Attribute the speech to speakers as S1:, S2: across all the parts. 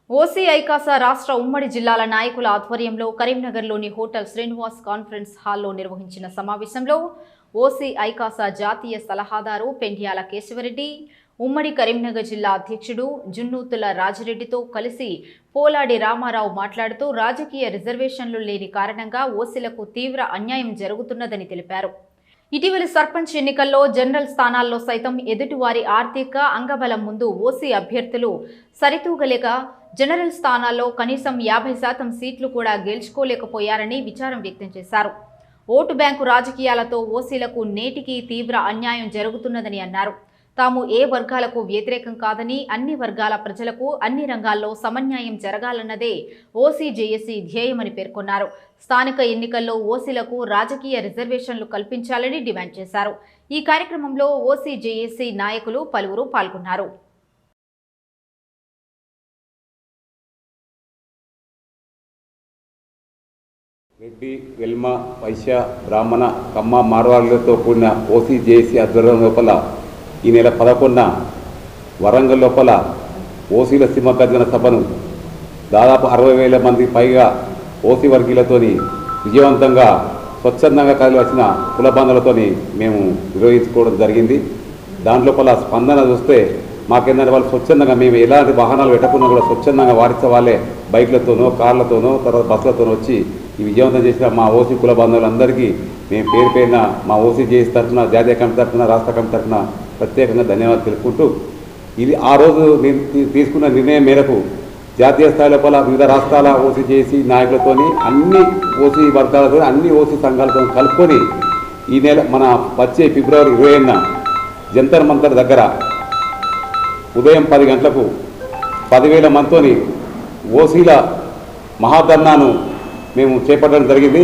S1: OC ఐకాసా రాష్ట్ర ఉమ్మడి జిల్లాల నాయకుల ఆధ్వర్యంలో కరీంనగర్లోని హోటల్ శ్రీనివాస్ కాన్ఫరెన్స్ హాల్లో నిర్వహించిన సమావేశంలో ఓసీ ఐకాసా జాతీయ సలహాదారు పెండ్యాల కేశవరెడ్డి, ఉమ్మడి కరీంనగర్ జిల్లా అధ్యక్షుడు జున్నూతుల రాజిరెడ్డితో కలిసి పోలాడి రామారావు మాట్లాడుతూ రాజకీయ రిజర్వేషన్లు లేని కారణంగా ఓసీలకు తీవ్ర అన్యాయం జరుగుతున్నదని తెలిపారు. ఇటీవలి సర్పంచ్ ఎన్నికల్లో జనరల్ స్థానాల్లో సైతం ఎదుటివారి ఆర్థిక అంగబలం ముందు ఓసీ అభ్యర్థులు సరితూగలేక జనరల్ స్థానాల్లో కనీసం 50% సీట్లు కూడా గెలుచుకోలేకపోయారని విచారం వ్యక్తం చేశారు. ఓటు బ్యాంకు రాజకీయాలతో ఓసీలకు నేటికి తీవ్ర అన్యాయం జరుగుతున్నదని అన్నారు. తాము ఏ వర్గాలకు వ్యతిరేకం కాదని, అన్ని వర్గాల ప్రజలకు అన్ని రంగాల్లో సమన్యాయం జరగాలన్నదే ఓసీ జేఏసీ ధ్యేయమని పేర్కొన్నారు. స్థానిక ఎన్నికల్లో ఓసీలకు రాజకీయ రిజర్వేషన్లు కల్పించాలని డిమాండ్ చేశారు. ఈ కార్యక్రమంలో ఓసీ జేఏసీ నాయకులు పలువురు పాల్గొన్నారు.
S2: రెడ్డి, వెల్మ, వైశ్య, బ్రాహ్మణ, కమ్మ, మార్వాడులతో కూడిన ఓసీ జేఏసీ ఆధ్వర్యం లోపల ఈ నెల 11న వరంగల్ లోపల ఓసీల సింహగర్జన సభను దాదాపు 60,000 మంది పైగా ఓసీ వర్గీయులతోని విజయవంతంగా స్వచ్ఛందంగా కలిసిన కుల బంధువులతోని మేము నిర్వహించుకోవడం జరిగింది. దాంట్లోపల స్పందన చూస్తే మాకేందంటే వాళ్ళు స్వచ్ఛందంగా మేము ఎలాంటి వాహనాలు పెట్టకుండా కూడా స్వచ్ఛందంగా వారిచ్చే వాళ్ళే బైక్లతోనో, కార్లతోనో, తర్వాత బస్సులతోనో వచ్చి ఈ విజయవంతం చేసిన మా ఓసీ కుల బంధువులందరికీ మేము పేరు పేరున మా ఓసీ జేఏసీ తరఫున, జాతీయ కమిటీ తరఫున, రాష్ట్ర కమిటీ తరఫున ప్రత్యేకంగా ధన్యవాదాలు తెలుపుకుంటూ, ఇది ఆ రోజు తీసుకున్న నిర్ణయం మేరకు జాతీయ స్థాయి లోపల వివిధ రాష్ట్రాల ఓసీ జేఏసీ నాయకులతోని, అన్ని ఓసీ వర్గాలతో, అన్ని ఓసీ సంఘాలతో కలుపుకొని ఈ నెల మన వచ్చే ఫిబ్రవరి 20న జంతర్ మంతర్ దగ్గర ఉదయం 10 గంటలకు 10,000 మందితోని ఓసీల మహాధర్నాను మేము చేపట్టడం జరిగింది.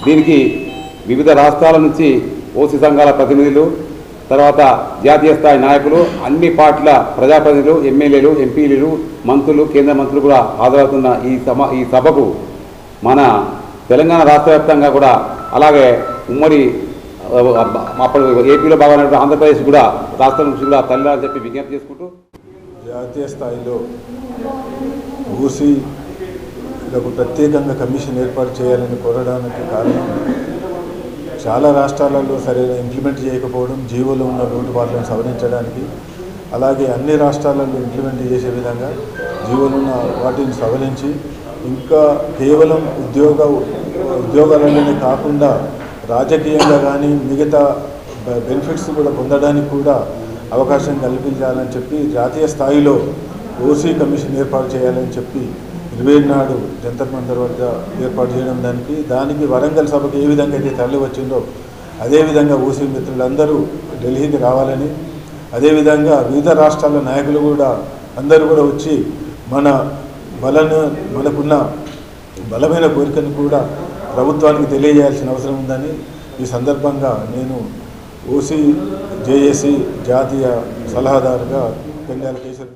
S2: దీనికి వివిధ రాష్ట్రాల నుంచి ఓసీ సంఘాల ప్రతినిధులు, తర్వాత జాతీయ స్థాయి నాయకులు, అన్ని పార్టీల ప్రజాప్రతినిధులు, ఎమ్మెల్యేలు, ఎంపీలు, మంత్రులు, కేంద్ర మంత్రులు కూడా హాజరవుతున్న ఈ సభకు మన తెలంగాణ రాష్ట్ర వ్యాప్తంగా కూడా, అలాగే ఉమ్మడి అప్పుడు ఏపీలో భాగమైన ఆంధ్రప్రదేశ్ కూడా రాష్ట్రం నుంచి కూడా తల్లిని చెప్పి విజ్ఞప్తి చేసుకుంటూ
S3: జాతీయ స్థాయిలో ఓసీలకు ప్రత్యేకంగా కమిషన్ ఏర్పాటు చేయాలని కోరడానికి కారణం చాలా రాష్ట్రాలలో సరైన ఇంప్లిమెంట్ చేయకపోవడం, జీవోలో ఉన్న లోటుపాట్లను సవరించడానికి, అలాగే అన్ని రాష్ట్రాలలో ఇంప్లిమెంట్ చేసే విధంగా జీవోలో ఉన్న వాటిని సవరించి ఇంకా కేవలం ఉద్యోగాలనే కాకుండా రాజకీయంగా కానీ మిగతా బెనిఫిట్స్ కూడా పొందడానికి కూడా అవకాశం కల్పించాలని చెప్పి జాతీయ స్థాయిలో ఓసీ కమిషన్ ఏర్పాటు చేయాలని చెప్పి 20 నాడు జంతర్ మంతర్ వద్ద ఏర్పాటు చేయడం, దానికి వరంగల్ సభకు ఏ విధంగా అయితే తరలి వచ్చిందో అదేవిధంగా ఓసీ మిత్రులందరూ ఢిల్లీకి రావాలని, అదేవిధంగా వివిధ రాష్ట్రాల నాయకులు కూడా అందరూ కూడా వచ్చి మనకున్న బలమైన కోరికను కూడా ప్రభుత్వానికి తెలియజేయాల్సిన అవసరం ఉందని ఈ సందర్భంగా నేను ఓసీ జేఏసీ జాతీయ సలహాదారుగా పెండ్యాల కేశవరెడ్డి